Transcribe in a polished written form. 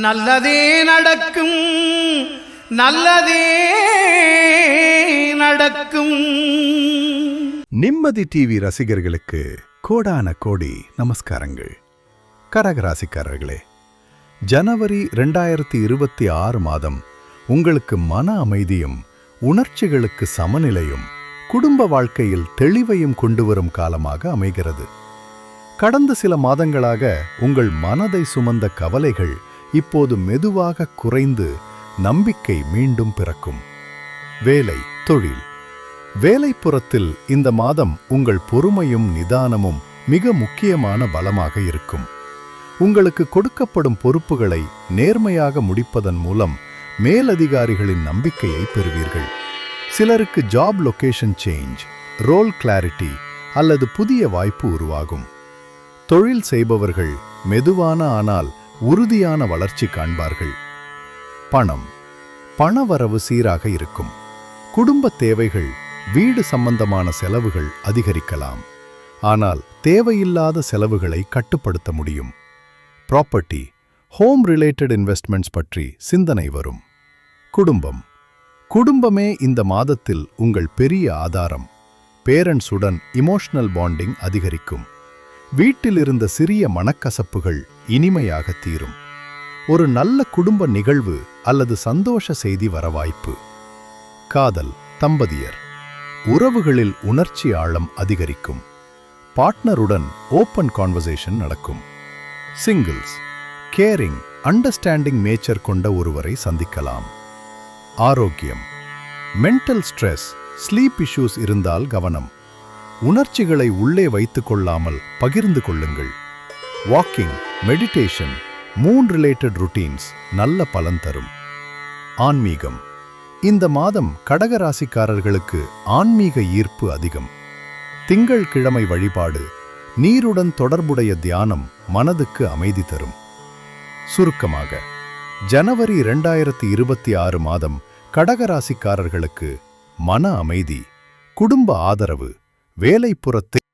நல்லதே நடக்கும், நல்லதே நடக்கும். நிம்மதி டிவி ரசிகர்களுக்கு கோடான கோடி நமஸ்காரங்கள். கடகராசிக்காரர்களே, ஜனவரி 2026 மாதம் உங்களுக்கு மன அமைதியும் உணர்ச்சிகளுக்கு சமநிலையும் குடும்ப வாழ்க்கையில் தெளிவையும் கொண்டுவரும் காலமாக அமைகிறது. கடந்த சில மாதங்களாக உங்கள் மனதை சுமந்த கவலைகள் இப்போது மெதுவாக குறைந்து நம்பிக்கை மீண்டும் பிறக்கும். வேலை, தொழில். வேலைப்புறத்தில் இந்த மாதம் உங்கள் பொறுமையும் நிதானமும் மிக முக்கியமான பலமாக இருக்கும். உங்களுக்கு கொடுக்கப்படும் பொறுப்புகளை நேர்மையாக முடிப்பதன் மூலம் மேலதிகாரிகளின் நம்பிக்கையை பெறுவீர்கள். சிலருக்கு job location change, role clarity அல்லது புதிய வாய்ப்பு உருவாகும். தொழில் செய்பவர்கள் மெதுவான ஆனால் உறுதியான வளர்ச்சி காண்பார்கள். பணம், பணவரவு சீராக இருக்கும். குடும்ப தேவைகள், வீடு சம்பந்தமான செலவுகள் அதிகரிக்கலாம். ஆனால் தேவையில்லாத செலவுகளை கட்டுப்படுத்த முடியும். ப்ராப்பர்ட்டி, ஹோம் ரிலேட்டட் இன்வெஸ்ட்மெண்ட்ஸ் பற்றி சிந்தனை வரும். குடும்பம். குடும்பமே இந்த மாதத்தில் உங்கள் பெரிய ஆதாரம். பேரண்ட்ஸுடன் இமோஷனல் பாண்டிங் அதிகரிக்கும். வீட்டில் இருந்த சிறிய மனக்கசப்புகள் இனிமையாக தீரும். ஒரு நல்ல குடும்ப நிகழ்வு அல்லது சந்தோஷ செய்தி வர வாய்ப்பு. காதல், தம்பதியர். உறவுகளில் உணர்ச்சி ஆழம் அதிகரிக்கும். பார்ட்னருடன் ஓப்பன் கான்வர்சேஷன் நடக்கும். சிங்கிள்ஸ், கேரிங், அண்டர்ஸ்டாண்டிங் நேச்சர் கொண்ட ஒருவரை சந்திக்கலாம். ஆரோக்கியம். மென்டல் ஸ்ட்ரெஸ், ஸ்லீப் இஷ்யூஸ் இருந்தால் கவனம். உணர்ச்சிகளை உள்ளே வைத்துக் கொள்ளாமல் பகிர்ந்து கொள்ளுங்கள். Walking, meditation, Moon related routines நல்ல பலன் தரும். ஆன்மீகம். இந்த மாதம் கடகராசிக்காரர்களுக்கு ஆன்மீக ஈர்ப்பு அதிகம். திங்கள் கிழமை வழிபாடு, நீருடன் தொடர்புடைய தியானம் மனதுக்கு அமைதி தரும். சுருக்கமாக, ஜனவரி 2026 மாதம் கடகராசிக்காரர்களுக்கு மன அமைதி, குடும்ப ஆதரவு, வேலைப்புறத்தில்